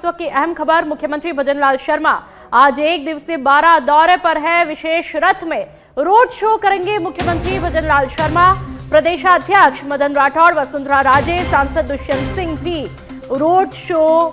इस वक्त की अहम खबर, मुख्यमंत्री भजनलाल शर्मा आज एक दिवसीय 12 दौरे पर है। विशेष रथ में रोड शो करेंगे मुख्यमंत्री भजनलाल शर्मा। प्रदेशाध्यक्ष मदन राठौड़, वसुंधरा राजे, सांसद दुष्यंत सिंह भी रोड शो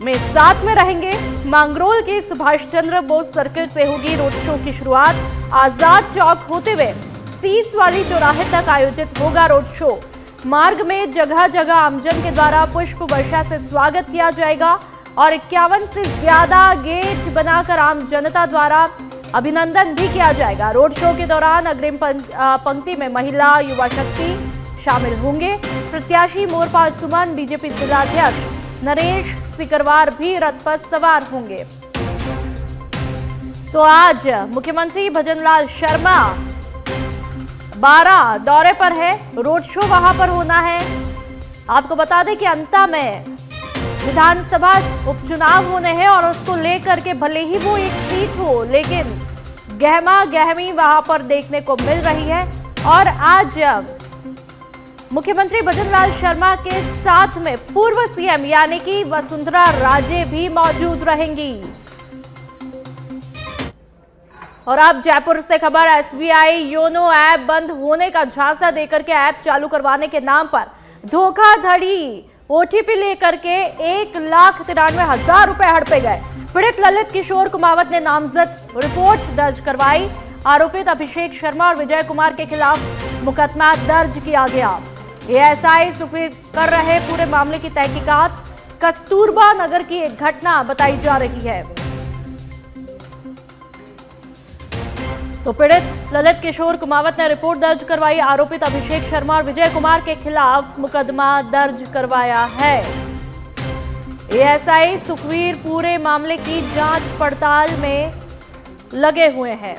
में साथ में रहेंगे। मांगरोल के सुभाष चंद्र बोस सर्किल से होगी रोड शो की शुरुआत। आजाद चौक होते हुए सीस वाली चौराहे तक आयोजित होगा रोड शो। मार्ग में जगह जगह आमजन के द्वारा पुष्प वर्षा से स्वागत किया जाएगा और 51 से ज्यादा गेट बनाकर आम जनता द्वारा अभिनंदन भी किया जाएगा। रोड शो के दौरान अग्रिम पंक्ति में महिला, युवा शक्ति शामिल होंगे। प्रत्याशी मोरपाल सुमन, बीजेपी जिलाध्यक्ष नरेश सिकरवार भी रथ पर सवार होंगे। तो आज मुख्यमंत्री भजनलाल शर्मा 12 दौरे पर है, रोड शो वहां पर होना है। आपको बता दें कि अंता में विधानसभा उपचुनाव होने हैं और उसको लेकर के भले ही वो एक सीट हो, लेकिन गहमा गहमी वहां पर देखने को मिल रही है। और आज मुख्यमंत्री भजनलाल शर्मा के साथ में पूर्व सीएम यानी कि वसुंधरा राजे भी मौजूद रहेंगी। और अब जयपुर से खबर, एसबीआई योनो ऐप बंद होने का झांसा देकर के ऐप चालू करवाने के नाम पर धोखाधड़ी, ओटीपी लेकर के 1,93,000 रुपए हड़पे गए। पीड़ित ललित किशोर कुमावत ने नामजद रिपोर्ट दर्ज करवाई। आरोपित अभिषेक शर्मा और विजय कुमार के खिलाफ मुकदमा दर्ज किया गया। एएसआई सुखवीर कर रहे पूरे मामले की तहकीकात। कस्तूरबा नगर की एक घटना बताई जा रही है। तो पीड़ित ललित किशोर कुमावत ने रिपोर्ट दर्ज करवाई। आरोपित अभिषेक शर्मा और विजय कुमार के खिलाफ मुकदमा दर्ज करवाया है। एएसआई सुखवीर पूरे मामले की जांच पड़ताल में लगे हुए हैं।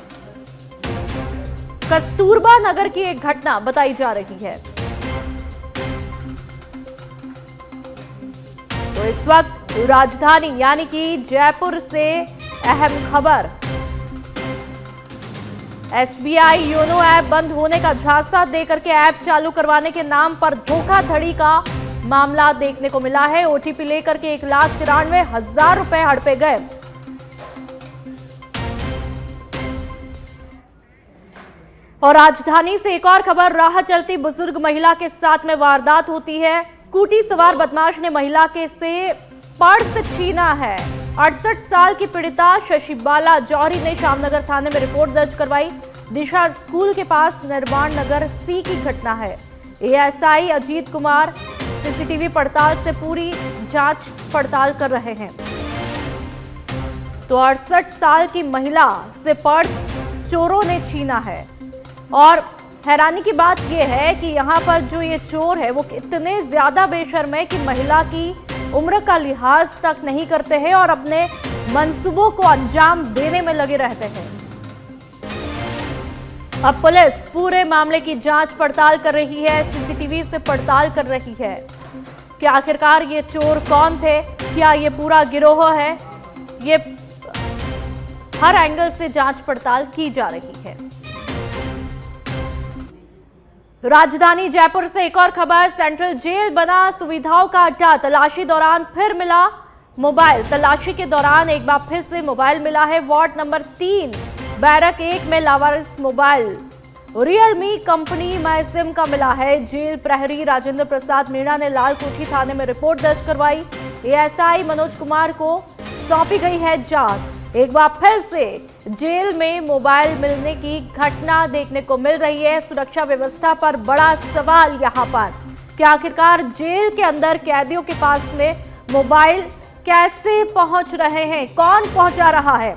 कस्तूरबा नगर की एक घटना बताई जा रही है। तो इस वक्त राजधानी यानी कि जयपुर से अहम खबर, एसबीआई योनो ऐप बंद होने का झांसा देकर के ऐप चालू करवाने के नाम पर धोखाधड़ी का मामला देखने को मिला है। ओटीपी लेकर के 1,93,000 रुपए हड़पे गए। और राजधानी से एक और खबर, राह चलती बुजुर्ग महिला के साथ में वारदात होती है। स्कूटी सवार बदमाश ने महिला के से पर्स छीना है। 68 साल की पीड़िता शशिबाला जौहरी ने श्यामनगर थाने में रिपोर्ट दर्ज करवाई। दिशा स्कूल के पास निर्माण नगर सी की घटना है। एएसआई अजीत कुमार सीसीटीवी पड़ताल से पूरी जांच पड़ताल कर रहे हैं। तो 68 साल की महिला से पर्स चोरों ने छीना है। और हैरानी की बात यह है कि यहाँ पर जो ये चोर है वो इतने ज्यादा बेशर्म है कि महिला की उम्र का लिहाज तक नहीं करते हैं और अपने मंसूबों को अंजाम देने में लगे रहते हैं। अब पुलिस पूरे मामले की जांच पड़ताल कर रही है, सीसीटीवी से पड़ताल कर रही है कि आखिरकार ये चोर कौन थे, क्या ये पूरा गिरोह है। ये हर एंगल से जांच पड़ताल की जा रही है। राजधानी जयपुर से एक और खबर, सेंट्रल जेल बना सुविधाओं का अड्डा। तलाशी दौरान फिर मिला मोबाइल। तलाशी के दौरान एक बार फिर से मोबाइल मिला है। वार्ड नंबर 3 बैरक 1 में लावारिस मोबाइल रियलमी कंपनी माई सिम का मिला है। जेल प्रहरी राजेंद्र प्रसाद मीणा ने लाल कोठी थाने में रिपोर्ट दर्ज करवाई। एएसआई मनोज कुमार को सौंपी गई है जांच। एक बार फिर से जेल में मोबाइल मिलने की घटना देखने को मिल रही है। सुरक्षा व्यवस्था पर बड़ा सवाल यहाँ पर कि आखिरकार जेल के अंदर कैदियों के पास में मोबाइल कैसे पहुंच रहे हैं, कौन पहुंचा रहा है।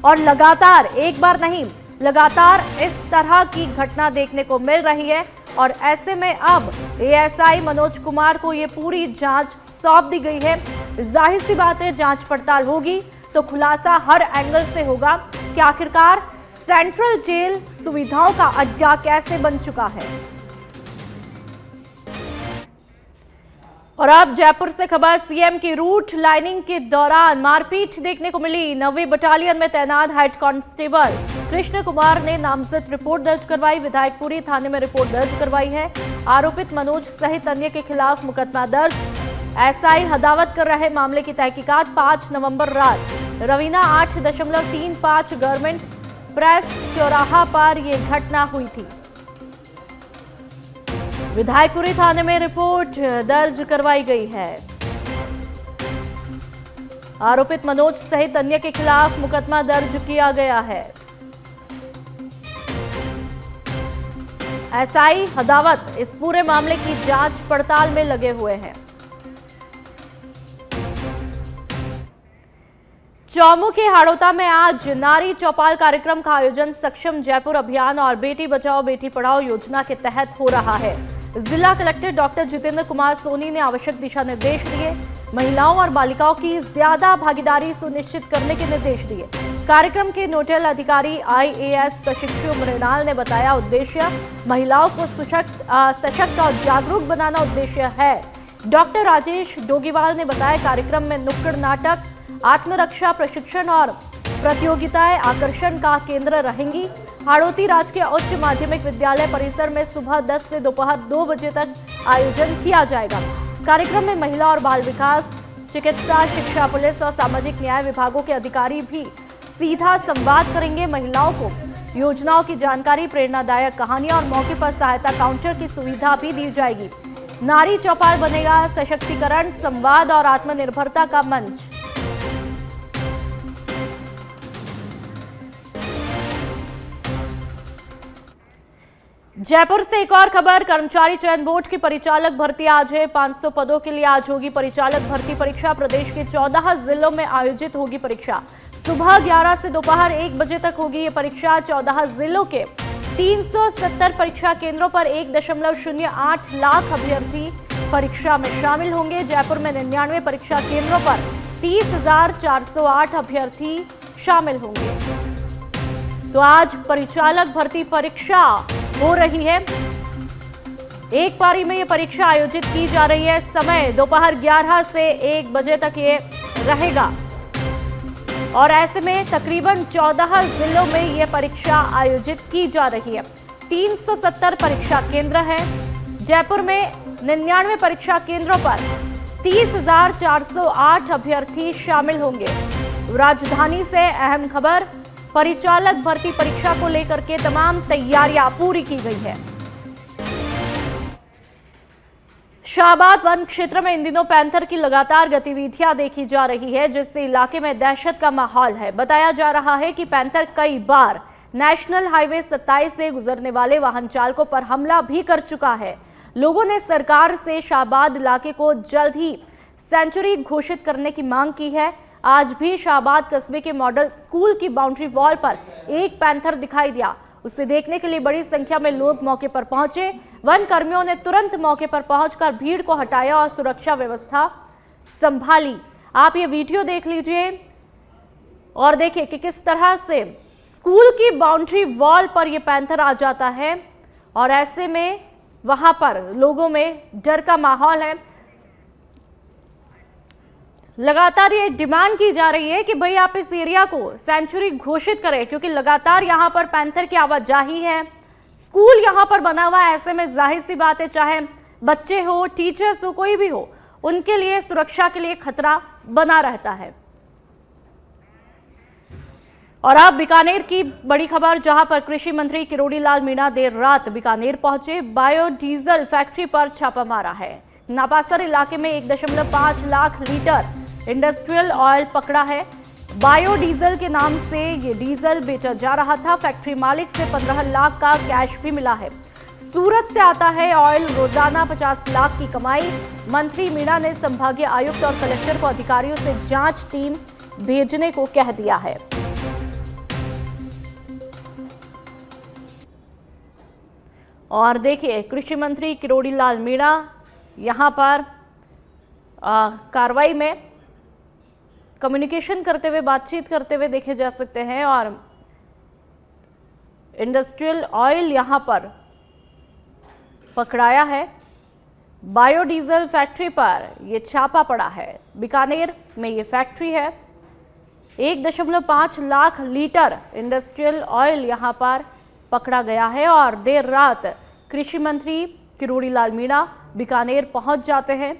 और लगातार, एक बार नहीं, लगातार इस तरह की घटना देखने को मिल रही है। और ऐसे में अब एएसआई मनोज कुमार को ये पूरी जांच सौंप दी गई है। जाहिर सी बात है, जांच पड़ताल होगी तो खुलासा हर एंगल से होगा कि आखिरकार सेंट्रल जेल सुविधाओं का अड्डा कैसे बन चुका है। और अब जयपुर से खबर, सीएम की रूट लाइनिंग के दौरान मारपीट देखने को मिली। 9वीं बटालियन में तैनात हेड कांस्टेबल कृष्ण कुमार ने नामजद रिपोर्ट दर्ज करवाई। विधायकपुरी थाने में रिपोर्ट दर्ज करवाई है। आरोपित मनोज सहित अन्य के खिलाफ मुकदमा दर्ज। एसआई हदावत कर रहे मामले की तहकीकात। 5 नवंबर रात रवीना 8.35 गवर्नमेंट प्रेस चौराहा पर यह घटना हुई थी। विधायकपुरी थाने में रिपोर्ट दर्ज करवाई गई है। आरोपित मनोज सहित अन्य के खिलाफ मुकदमा दर्ज किया गया है। एसआई हदावत इस पूरे मामले की जांच पड़ताल में लगे हुए हैं। चौमू के हाड़ौता में आज नारी चौपाल कार्यक्रम का आयोजन सक्षम जयपुर अभियान और बेटी बचाओ बेटी पढ़ाओ योजना के तहत हो रहा है। जिला कलेक्टर डॉक्टर जितेंद्र कुमार सोनी ने आवश्यक दिशा निर्देश दिए। महिलाओं और बालिकाओं की ज्यादा भागीदारी सुनिश्चित करने के निर्देश दिए। कार्यक्रम के नोडल अधिकारी आईएएस प्रशिक्षु मृणाल ने बताया, उद्देश्य महिलाओं को सशक्त और जागरूक बनाना उद्देश्य है। डॉक्टर राजेश डोगीवाल ने बताया, कार्यक्रम में नुक्कड़ नाटक, आत्मरक्षा प्रशिक्षण और प्रतियोगिताएं आकर्षण का केंद्र रहेंगी। हाड़ौती राजकीय उच्च माध्यमिक विद्यालय परिसर में सुबह 10 से दोपहर 2 बजे तक आयोजन किया जाएगा। कार्यक्रम में महिला और बाल विकास, चिकित्सा, शिक्षा, पुलिस और सामाजिक न्याय विभागों के अधिकारी भी सीधा संवाद करेंगे। महिलाओं को योजनाओं की जानकारी, प्रेरणादायक कहानियां और मौके पर सहायता काउंटर की सुविधा भी दी जाएगी। नारी चौपाल बनेगा सशक्तिकरण, संवाद और आत्मनिर्भरता का मंच। जयपुर से एक और खबर। कर्मचारी चयन बोर्ड की परिचालक भर्ती आज है। 500 पदों के लिए आज होगी परिचालक भर्ती परीक्षा। प्रदेश के 14 जिलों में आयोजित होगी परीक्षा। सुबह 11 से दोपहर 1 बजे तक होगी ये परीक्षा। 14 जिलों के 370 परीक्षा केंद्रों पर 1.08 लाख अभ्यर्थी परीक्षा में शामिल होंगे। जयपुर में 99 परीक्षा केंद्रों पर 30,408 अभ्यर्थी शामिल होंगे। तो आज परिचालक भर्ती परीक्षा हो रही है। एक पारी में ये परीक्षा आयोजित की जा रही है। समय दोपहर 11 से 1 बजे तक ये रहेगा और ऐसे में तकरीबन 14 जिलों में ये परीक्षा आयोजित की जा रही है। 370 परीक्षा केंद्र हैं। जयपुर में 99 परीक्षा केंद्रों पर 30,408 अभ्यर्थी शामिल होंगे। राजधानी से अहम खबर, परिचालक भर्ती परीक्षा को लेकर के तमाम तैयारियां पूरी की गई है। शाहबाद वन क्षेत्र में इन दिनों पैंथर की लगातार गतिविधियां देखी जा रही है, जिससे इलाके में दहशत का माहौल है। बताया जा रहा है कि पैंथर कई बार नेशनल हाईवे 27 से गुजरने वाले वाहन चालकों पर हमला भी कर चुका है। लोगों ने सरकार से शाहबाद इलाके को जल्द ही सेंचुरी घोषित करने की मांग की है। आज भी शाहबाद कस्बे के मॉडल स्कूल की बाउंड्री वॉल पर एक पैंथर दिखाई दिया। उसे देखने के लिए बड़ी संख्या में लोग मौके पर पहुंचे। वन कर्मियों ने तुरंत मौके पर पहुंचकर भीड़ को हटाया और सुरक्षा व्यवस्था संभाली। आप ये वीडियो देख लीजिए और देखिए कि किस तरह से स्कूल की बाउंड्री वॉल पर यह पैंथर आ जाता है और ऐसे में वहां पर लोगों में डर का माहौल है। लगातार ये डिमांड की जा रही है कि भाई आप इस एरिया को सेंचुरी घोषित करें, क्योंकि लगातार यहाँ पर पैंथर की आवाजाही है। स्कूल यहाँ पर बना हुआ है, ऐसे में जाहिर सी बात है, चाहे बच्चे हो, टीचर्स हो, कोई भी हो, उनके लिए सुरक्षा के लिए खतरा बना रहता है। और अब बीकानेर की बड़ी खबर, जहां पर कृषि मंत्री किरोड़ी लाल मीणा देर रात बीकानेर पहुंचे। बायोडीजल फैक्ट्री पर छापा मारा है। नापासर इलाके में 1.5 लाख लीटर इंडस्ट्रियल ऑयल पकड़ा है। बायोडीजल के नाम से ये डीजल बेचा जा रहा था। फैक्ट्री मालिक से 15 लाख का कैश भी मिला है। सूरत से आता है ऑयल, रोजाना 50 लाख की कमाई। मंत्री मीणा ने संभागीय आयुक्त और कलेक्टर को अधिकारियों से जांच टीम भेजने को कह दिया है। और देखिए, कृषि मंत्री किरोड़ी लाल मीणा यहां पर कार्रवाई में कम्युनिकेशन करते हुए, बातचीत करते हुए देखे जा सकते हैं। और इंडस्ट्रियल ऑयल यहां पर पकड़ाया है। बायोडीजल फैक्ट्री पर यह छापा पड़ा है। बीकानेर में ये फैक्ट्री है। 1.5 लाख लीटर इंडस्ट्रियल ऑयल यहां पर पकड़ा गया है। और देर रात कृषि मंत्री किरोड़ी लाल मीणा बीकानेर पहुंच जाते हैं।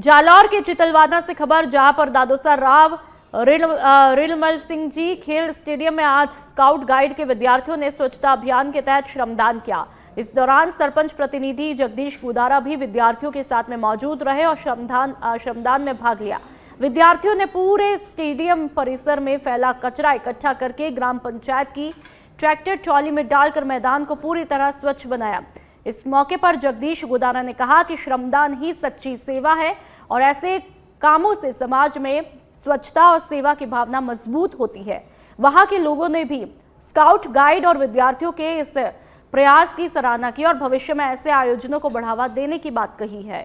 जालौर के चितलवाना से खबर, जहां पर दादोसा राव रिलमल सिंह जी खेल स्टेडियम में आज स्काउट गाइड के विद्यार्थियों ने स्वच्छता अभियान के तहत श्रमदान किया। इस दौरान सरपंच प्रतिनिधि जगदीश गुदारा भी विद्यार्थियों के साथ में मौजूद रहे और श्रमदान में भाग लिया। विद्यार्थियों ने पूरे स्टेडियम परिसर में फैला कचरा इकट्ठा करके ग्राम पंचायत की ट्रैक्टर ट्रॉली में डालकर मैदान को पूरी तरह स्वच्छ बनाया। इस मौके पर जगदीश गुदारा ने कहा कि श्रमदान ही सच्ची सेवा है और ऐसे कामों से समाज में स्वच्छता और सेवा की भावना मजबूत होती है। वहां के लोगों ने भी स्काउट गाइड और विद्यार्थियों के इस प्रयास की सराहना की और भविष्य में ऐसे आयोजनों को बढ़ावा देने की बात कही है।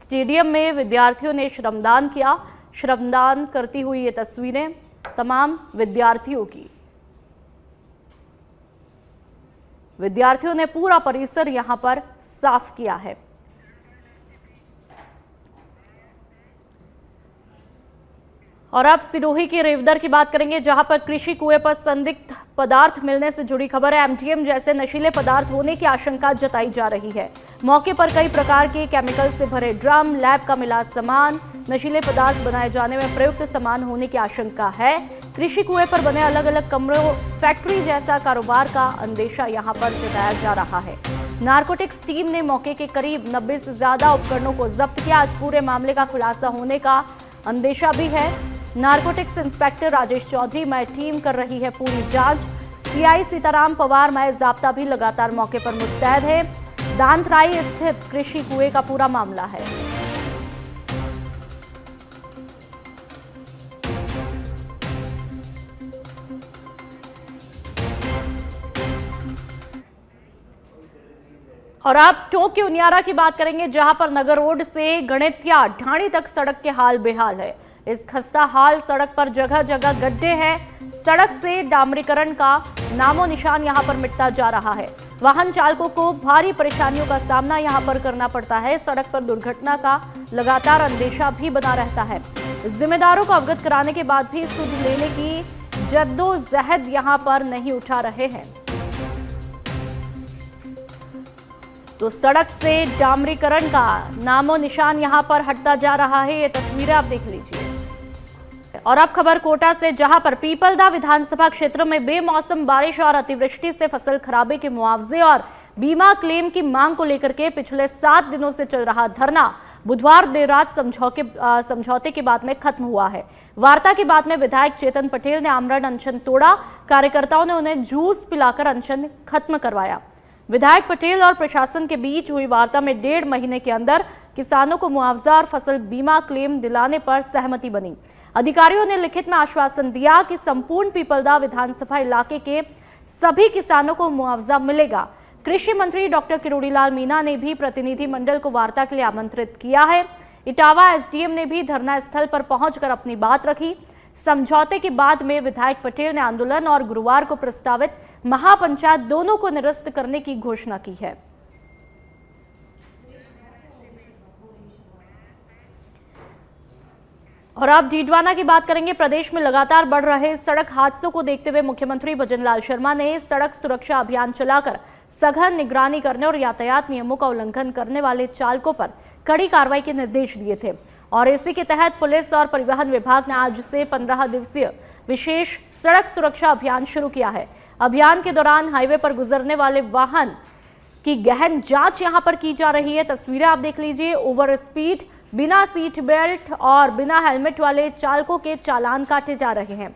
स्टेडियम में विद्यार्थियों ने श्रमदान किया। श्रमदान करती हुई ये तस्वीरें तमाम विद्यार्थियों की। विद्यार्थियों ने पूरा परिसर यहां पर साफ किया है। और अब सिरोही के रेवदर की बात करेंगे, जहां पर कृषि कुएं पर संदिग्ध पदार्थ मिलने से जुड़ी खबर है। एमडीएम जैसे नशीले पदार्थ होने की आशंका जताई जा रही है। मौके पर कई प्रकार के केमिकल से भरे ड्रम, लैब का मिला सामान, नशीले पदार्थ बनाए जाने में प्रयुक्त सामान होने की आशंका है। कृषि कुएं पर बने अलग अलग कमरों, फैक्ट्री जैसा कारोबार का अंदेशा यहां पर जताया जा रहा है। नारकोटिक्स टीम ने मौके के करीब 90 से ज्यादा उपकरणों को जब्त किया। आज पूरे मामले का खुलासा होने का अंदेशा भी है। नारकोटिक्स इंस्पेक्टर राजेश चौधरी मय टीम कर रही है पूरी जांच। सीआई सीताराम पवार मय जाब्ता भी लगातार मौके पर मुस्तैद है। दांतराई स्थित कृषि कुएं का पूरा मामला है। और आप टोंक के उनियारा की बात करेंगे, जहां पर नगर रोड से गणितिया ढाणी तक सड़क के हाल बेहाल है। इस खस्ता हाल सड़क पर जगह जगह गड्ढे हैं। सड़क से डामरीकरण का नामो निशान यहां पर मिटता जा रहा है। वाहन चालकों को भारी परेशानियों का सामना यहां पर करना पड़ता है। सड़क पर दुर्घटना का लगातार अंदेशा भी बना रहता है। जिम्मेदारों को अवगत कराने के बाद भी सुध लेने की जद्दोजहद यहां पर नहीं उठा रहे हैं। तो सड़क से डामरीकरण का नामो निशान यहां पर हटता जा रहा है। ये तस्वीरें आप देख लीजिए। और अब खबर कोटा से, जहां पर पीपलदा विधानसभा क्षेत्र में बेमौसम बारिश और अतिवृष्टि से फसल खराबे के मुआवजे और बीमा क्लेम की मांग को लेकर के पिछले 7 दिनों से चल रहा धरना बुधवार देर रात समझौते के बाद में खत्म हुआ है। वार्ता के बाद में विधायक चेतन पटेल ने आमरण अनशन तोड़ा। कार्यकर्ताओं ने उन्हें जूस पिलाकर अनशन खत्म करवाया। विधायक पटेल और प्रशासन के बीच हुई वार्ता में 1.5 महीने के अंदर किसानों को मुआवजा और फसल बीमा क्लेम दिलाने पर सहमति बनी। अधिकारियों ने लिखित में आश्वासन दिया कि संपूर्ण पीपलदा विधानसभा इलाके के सभी किसानों को मुआवजा मिलेगा। कृषि मंत्री डॉक्टर किरोड़ीलाल मीणा ने भी प्रतिनिधि मंडल को वार्ता के लिए आमंत्रित किया है। इटावा एसडीएम ने भी धरना स्थल पर पहुंचकर अपनी बात रखी। समझौते के बाद में विधायक पटेल ने आंदोलन और गुरुवार को प्रस्तावित महापंचायत दोनों को निरस्त करने की घोषणा की है। और अब डीडवाना की बात करेंगे। प्रदेश में लगातार बढ़ रहे सड़क हादसों को देखते हुए मुख्यमंत्री भजनलाल शर्मा ने सड़क सुरक्षा अभियान चलाकर सघन निगरानी करने और यातायात नियमों का उल्लंघन करने वाले चालकों पर कड़ी कार्रवाई के निर्देश दिए थे। और इसी के तहत पुलिस और परिवहन विभाग ने आज से 15 दिवसीय विशेष सड़क सुरक्षा अभियान शुरू किया है। अभियान के दौरान हाईवे पर गुजरने वाले वाहन की गहन जांच यहां पर की जा रही है। तस्वीरें आप देख लीजिए। ओवर स्पीड, बिना सीट बेल्ट और बिना हेलमेट वाले चालकों के चालान काटे जा रहे हैं।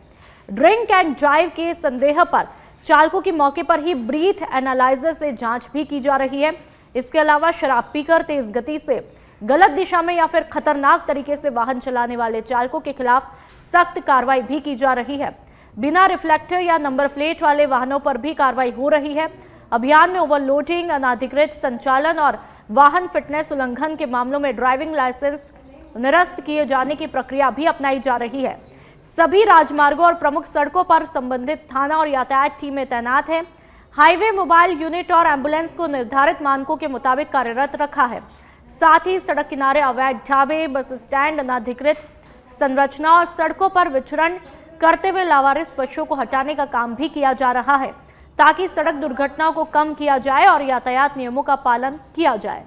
ड्रिंक एंड ड्राइव के संदेह पर चालकों की मौके पर ही ब्रीथ एनालाइजर से जांच भी की जा रही है। इसके अलावा शराब पीकर तेज गति से गलत दिशा में या फिर खतरनाक तरीके से वाहन चलाने वाले चालकों के खिलाफ सख्त कार्रवाई भी की जा रही है। बिना रिफ्लेक्टर या नंबर प्लेट वाले वाहनों पर भी कार्रवाई हो रही है। अभियान में ओवरलोडिंग, अनाधिकृत संचालन और वाहन फिटनेस उल्लंघन के मामलों में ड्राइविंग लाइसेंस निरस्त किए जाने की प्रक्रिया भी अपनाई जा रही है। सभी राजमार्गों और प्रमुख सड़कों पर संबंधित थाना और यातायात टीमें तैनात है। हाईवे मोबाइल यूनिट और एम्बुलेंस को निर्धारित मानकों के मुताबिक कार्यरत रखा है। साथ ही सड़क किनारे अवैध ढाबे, बस स्टैंड, अनाधिकृत संरचना और सड़कों पर विचरण करते हुए लावारिस पशुओं को हटाने का काम भी किया जा रहा है। ताकि सड़क दुर्घटनाओं को कम किया जाए और यातायात नियमों का पालन किया जाए।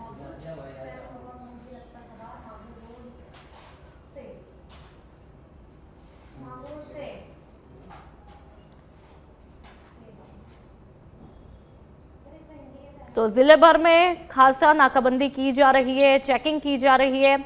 तो जिले भर में खासा नाकाबंदी की जा रही है, चेकिंग की जा रही है।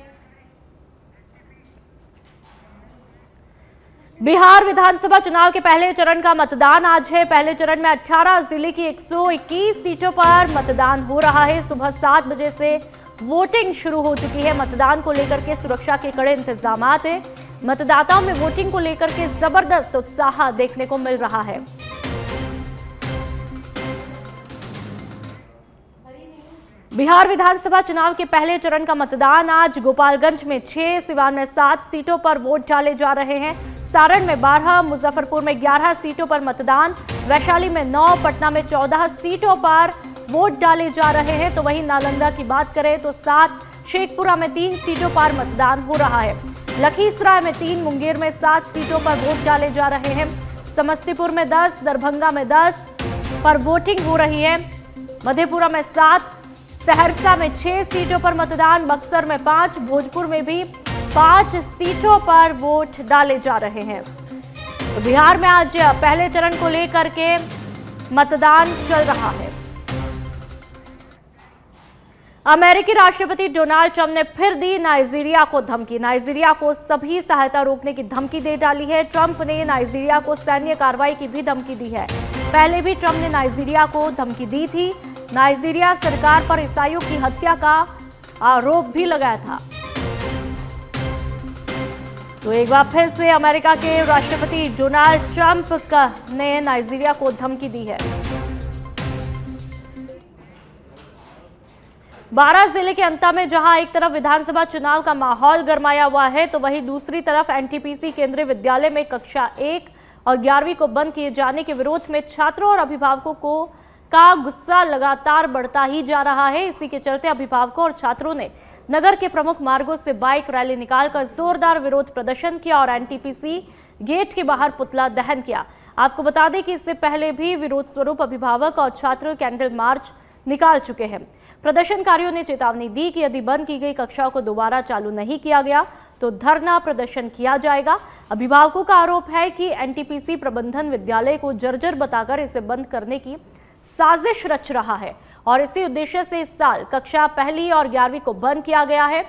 बिहार विधानसभा चुनाव के पहले चरण का मतदान आज है। पहले चरण में 18 जिले की 121 सीटों पर मतदान हो रहा है। सुबह 7 बजे से वोटिंग शुरू हो चुकी है। मतदान को लेकर के सुरक्षा के कड़े इंतजामात है। मतदाताओं में वोटिंग को लेकर के जबरदस्त उत्साह देखने को मिल रहा है। बिहार विधानसभा चुनाव के पहले चरण का मतदान आज गोपालगंज में 6, सिवान में 7 सीटों पर वोट डाले जा रहे हैं। सारण में 12, मुजफ्फरपुर में 11 सीटों पर मतदान, वैशाली में 9, पटना में 14 सीटों पर वोट डाले जा रहे हैं। तो वहीं नालंदा की बात करें तो 7, शेखपुरा में 3 सीटों पर मतदान हो रहा है। लखीसराय में 3, मुंगेर में 7 सीटों पर वोट डाले जा रहे हैं। समस्तीपुर में 10, दरभंगा में 10 पर वोटिंग हो रही है। मधेपुरा में 7, सहरसा में 6 सीटों पर मतदान, बक्सर में 5, भोजपुर में भी 5 सीटों पर वोट डाले जा रहे हैं। तो बिहार में आज पहले चरण को लेकर के मतदान चल रहा है। अमेरिकी राष्ट्रपति डोनाल्ड ट्रंप ने फिर दी नाइजीरिया को धमकी। नाइजीरिया को सभी सहायता रोकने की धमकी दे डाली है। ट्रंप ने नाइजीरिया को सैन्य कार्रवाई की भी धमकी दी है। पहले भी ट्रंप ने नाइजीरिया को धमकी दी थी। नाइजीरिया सरकार पर ईसाइयों की हत्या का आरोप भी लगाया था। तो एक बार फिर से अमेरिका के राष्ट्रपति डोनाल्ड ट्रंप ने नाइजीरिया को धमकी दी है। 12 जिले के अंता में जहां एक तरफ विधानसभा चुनाव का माहौल गरमाया हुआ है, तो वहीं दूसरी तरफ एनटीपीसी केंद्रीय विद्यालय में कक्षा 1 और 11वीं को बंद किए जाने के विरोध में छात्रों और अभिभावकों का गुस्सा लगातार बढ़ता ही जा रहा है। इसी के चलते अभिभावकों और छात्रों ने नगर के प्रमुख मार्गों से बाइक रैली निकालकर जोरदार विरोध प्रदर्शन किया और एनटीपीसी गेट के बाहर पुतला दहन किया। आपको बता दें कि इससे पहले भी विरोध स्वरूप अभिभावक और छात्र कैंडल मार्च निकाल चुके हैं। प्रदर्शनकारियों ने चेतावनी दी कि यदि बंद की गई कक्षाओं को दोबारा चालू नहीं किया गया तो धरना प्रदर्शन किया जाएगा। अभिभावकों का आरोप है कि एनटीपीसी प्रबंधन विद्यालय को जर्जर बताकर इसे बंद करने की साजिश रच रहा है और इसी उद्देश्य से इस साल कक्षा 1 और 11वीं को बंद किया गया है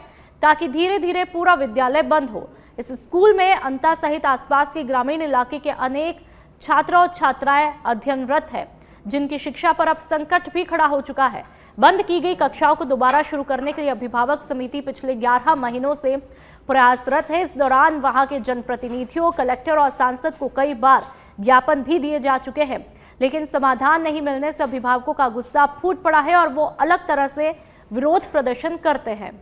ताकि धीरे धीरे पूरा विद्यालय बंद हो। इस स्कूल में अंता सहित आसपास के ग्रामीण इलाके के अनेक छात्र और छात्राएं अध्ययनरत है, जिनकी शिक्षा पर अब संकट भी खड़ा हो चुका है। बंद की गई कक्षाओं को दोबारा शुरू करने के लिए अभिभावक समिति पिछले 11 महीनों से प्रयासरत है। इस दौरान वहां के जनप्रतिनिधियों, कलेक्टर और सांसद को कई बार ज्ञापन भी दिए जा चुके हैं, लेकिन समाधान नहीं मिलने से अभिभावकों का गुस्सा फूट पड़ा है और वो अलग तरह से विरोध प्रदर्शन करते हैं।